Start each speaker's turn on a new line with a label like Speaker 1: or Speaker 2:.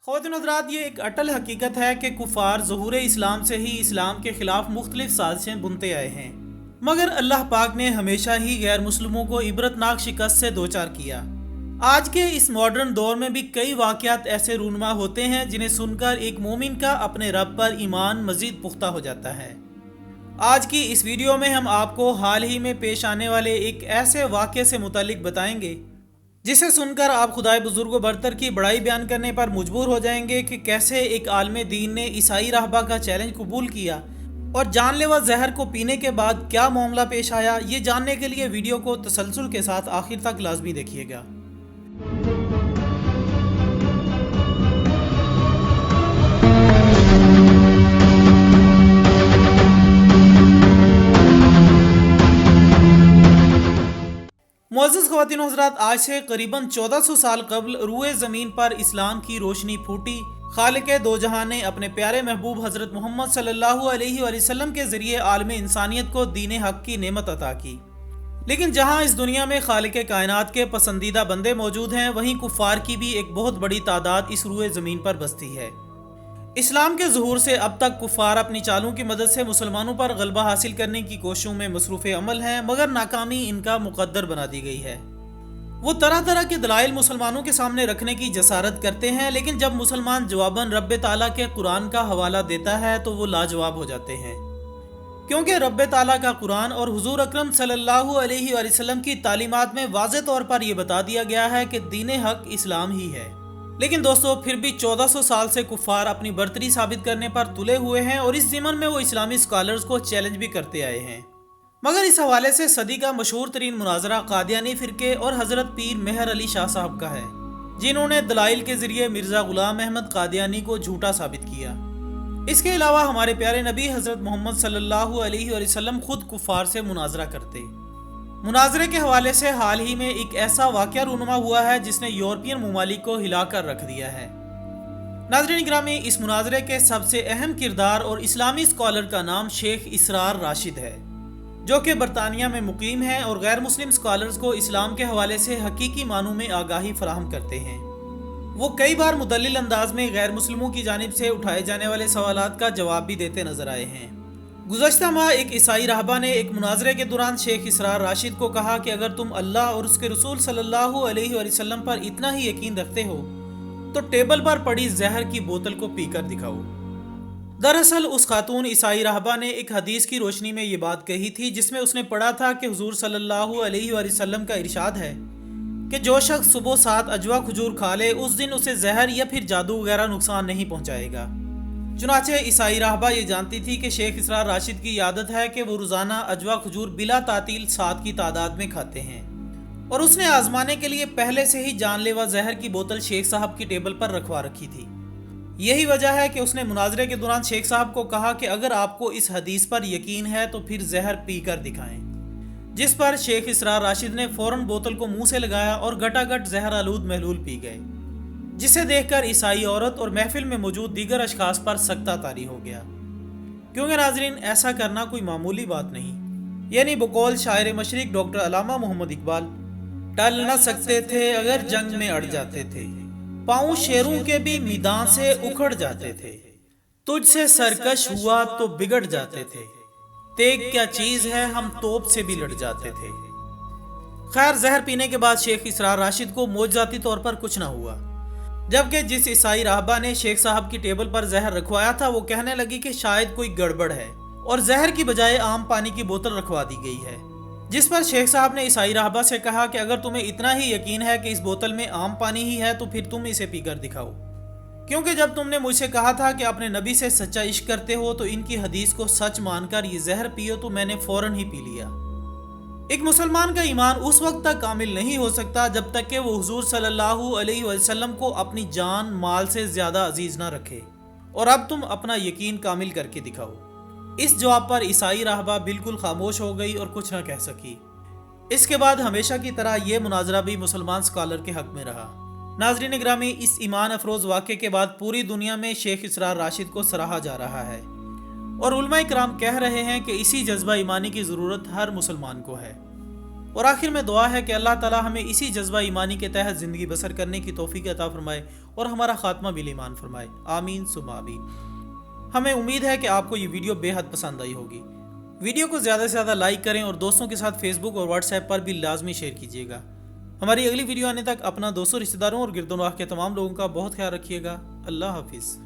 Speaker 1: خواتین حضرات، یہ ایک اٹل حقیقت ہے کہ کفار ظہور اسلام سے ہی اسلام کے خلاف مختلف سازشیں بنتے آئے ہیں، مگر اللہ پاک نے ہمیشہ ہی غیر مسلموں کو عبرتناک شکست سے دوچار کیا۔ آج کے اس ماڈرن دور میں بھی کئی واقعات ایسے رونما ہوتے ہیں جنہیں سن کر ایک مومن کا اپنے رب پر ایمان مزید پختہ ہو جاتا ہے۔ آج کی اس ویڈیو میں ہم آپ کو حال ہی میں پیش آنے والے ایک ایسے واقعے سے متعلق بتائیں گے جسے سن کر آپ خدائے بزرگ و برتر کی بڑائی بیان کرنے پر مجبور ہو جائیں گے کہ کیسے ایک عالم دین نے عیسائی راہبہ کا چیلنج قبول کیا اور جان لیوا زہر کو پینے کے بعد کیا معاملہ پیش آیا۔ یہ جاننے کے لیے ویڈیو کو تسلسل کے ساتھ آخر تک لازمی دیکھیے گا۔ معزز خواتین و حضرات، آج سے قریباً 1400 سال قبل روئے زمین پر اسلام کی روشنی پھوٹی۔ خالق دو جہاں نے اپنے پیارے محبوب حضرت محمد صلی اللہ علیہ وآلہ وسلم کے ذریعے عالم انسانیت کو دین حق کی نعمت عطا کی۔ لیکن جہاں اس دنیا میں خالق کائنات کے پسندیدہ بندے موجود ہیں، وہیں کفار کی بھی ایک بہت بڑی تعداد اس روئے زمین پر بستی ہے۔ اسلام کے ظہور سے اب تک کفار اپنی چالوں کی مدد سے مسلمانوں پر غلبہ حاصل کرنے کی کوششوں میں مصروف عمل ہیں، مگر ناکامی ان کا مقدر بنا دی گئی ہے۔ وہ طرح طرح کے دلائل مسلمانوں کے سامنے رکھنے کی جسارت کرتے ہیں، لیکن جب مسلمان جواباً رب تعالیٰ کے قرآن کا حوالہ دیتا ہے تو وہ لاجواب ہو جاتے ہیں، کیونکہ رب تعالیٰ کا قرآن اور حضور اکرم صلی اللہ علیہ وآلہ وسلم کی تعلیمات میں واضح طور پر یہ بتا دیا گیا ہے کہ دین حق اسلام ہی ہے۔ لیکن دوستو، پھر بھی 1400 سال سے کفار اپنی برتری ثابت کرنے پر تلے ہوئے ہیں اور اس ضمن میں وہ اسلامی اسکالرز کو چیلنج بھی کرتے آئے ہیں۔ مگر اس حوالے سے صدی کا مشہور ترین مناظرہ قادیانی فرقے اور حضرت پیر مہر علی شاہ صاحب کا ہے، جنہوں نے دلائل کے ذریعے مرزا غلام احمد قادیانی کو جھوٹا ثابت کیا۔ اس کے علاوہ ہمارے پیارے نبی حضرت محمد صلی اللہ علیہ وآلہ وسلم خود کفار سے مناظرہ کرتے۔ مناظرے کے حوالے سے حال ہی میں ایک ایسا واقعہ رونما ہوا ہے جس نے یورپین ممالک کو ہلا کر رکھ دیا ہے۔ ناظرین گرامی، اس مناظرے کے سب سے اہم کردار اور اسلامی اسکالر کا نام شیخ اسرار راشد ہے، جو کہ برطانیہ میں مقیم ہے اور غیر مسلم اسکالرز کو اسلام کے حوالے سے حقیقی معنوں میں آگاہی فراہم کرتے ہیں۔ وہ کئی بار مدلل انداز میں غیر مسلموں کی جانب سے اٹھائے جانے والے سوالات کا جواب بھی دیتے نظر آئے ہیں۔ گزشتہ ماہ ایک عیسائی راہبہ نے ایک مناظرے کے دوران شیخ اسرار راشد کو کہا کہ اگر تم اللہ اور اس کے رسول صلی اللہ علیہ وآلہ وسلم پر اتنا ہی یقین رکھتے ہو تو ٹیبل پر پڑی زہر کی بوتل کو پی کر دکھاؤ۔ دراصل اس خاتون عیسائی راہبہ نے ایک حدیث کی روشنی میں یہ بات کہی تھی، جس میں اس نے پڑھا تھا کہ حضور صلی اللہ علیہ وآلہ وسلم کا ارشاد ہے کہ جو شخص صبح 7 اجوا کھجور کھا لے، اس دن اسے زہر یا پھر جادو وغیرہ نقصان نہیں پہنچائے گا۔ چنانچہ عیسائی راہبہ یہ جانتی تھی کہ شیخ اسرار راشد کی عادت ہے کہ وہ روزانہ اجوا کھجور بلا تعطیل 7 کی تعداد میں کھاتے ہیں، اور اس نے آزمانے کے لیے پہلے سے ہی جان لیوا زہر کی بوتل شیخ صاحب کی ٹیبل پر رکھوا رکھی تھی۔ یہی وجہ ہے کہ اس نے مناظرے کے دوران شیخ صاحب کو کہا کہ اگر آپ کو اس حدیث پر یقین ہے تو پھر زہر پی کر دکھائیں، جس پر شیخ اسرار راشد نے فوراً بوتل کو منہ سے لگایا اور گٹا گٹ زہر آلود محلول پی گئے، جسے دیکھ کر عیسائی عورت اور محفل میں موجود دیگر اشخاص پر سکتہ طاری ہو گیا، کیونکہ ناظرین ایسا کرنا کوئی معمولی بات نہیں۔ یعنی بقول شاعر مشرق ڈاکٹر علامہ محمد اقبال، ٹل نہ سکتے تھے اگر جنگ میں اڑ جاتے تھے، پاؤں شیروں کے بھی میدان سے اکھڑ جاتے تھے، تجھ سے سرکش ہوا تو بگڑ جاتے تھے، تیگ کیا چیز ہے ہم توپ سے بھی لڑ جاتے تھے۔ خیر، زہر پینے کے بعد شیخ اسرار راشد کو معجزاتی طور پر کچھ نہ ہوا، جبکہ جس عیسائی راہبہ نے شیخ صاحب کی ٹیبل پر زہر رکھوایا تھا وہ کہنے لگی کہ شاید کوئی گڑبڑ ہے اور زہر کی بجائے عام پانی کی بوتل رکھوا دی گئی ہے، جس پر شیخ صاحب نے عیسائی راہبہ سے کہا کہ اگر تمہیں اتنا ہی یقین ہے کہ اس بوتل میں عام پانی ہی ہے تو پھر تم اسے پی کر دکھاؤ، کیونکہ جب تم نے مجھ سے کہا تھا کہ اپنے نبی سے سچا عشق کرتے ہو تو ان کی حدیث کو سچ مان کر یہ زہر پیو تو میں نے فوراً ہی پی لیا۔ ایک مسلمان کا ایمان اس وقت تک کامل نہیں ہو سکتا جب تک کہ وہ حضور صلی اللہ علیہ وسلم کو اپنی جان مال سے زیادہ عزیز نہ رکھے، اور اب تم اپنا یقین کامل کر کے دکھاؤ۔ اس جواب پر عیسائی راہبہ بالکل خاموش ہو گئی اور کچھ نہ کہہ سکی۔ اس کے بعد ہمیشہ کی طرح یہ مناظرہ بھی مسلمان اسکالر کے حق میں رہا۔ ناظرین گرامی، اس ایمان افروز واقعے کے بعد پوری دنیا میں شیخ اسرار راشد کو سراہا جا رہا ہے، اور علماء کرام کہہ رہے ہیں کہ اسی جذبہ ایمانی کی ضرورت ہر مسلمان کو ہے۔ اور آخر میں دعا ہے کہ اللہ تعالی ہمیں اسی جذبہ ایمانی کے تحت زندگی بسر کرنے کی توفیق عطا فرمائے۔ اور ہمارا خاتمہ بھی ایمان فرمائے، آمین ثم آمین۔ ہمیں امید ہے کہ آپ کو یہ ویڈیو بے حد پسند آئی ہوگی۔ ویڈیو کو زیادہ سے زیادہ لائک کریں اور دوستوں کے ساتھ فیس بک اور واٹس ایپ پر بھی لازمی شیئر کیجیے گا۔ ہماری اگلی ویڈیو آنے تک اپنا دوستوں، رشتہ داروں اور گرد و نواح کے تمام لوگوں کا بہت خیال رکھیے گا۔ اللہ حافظ۔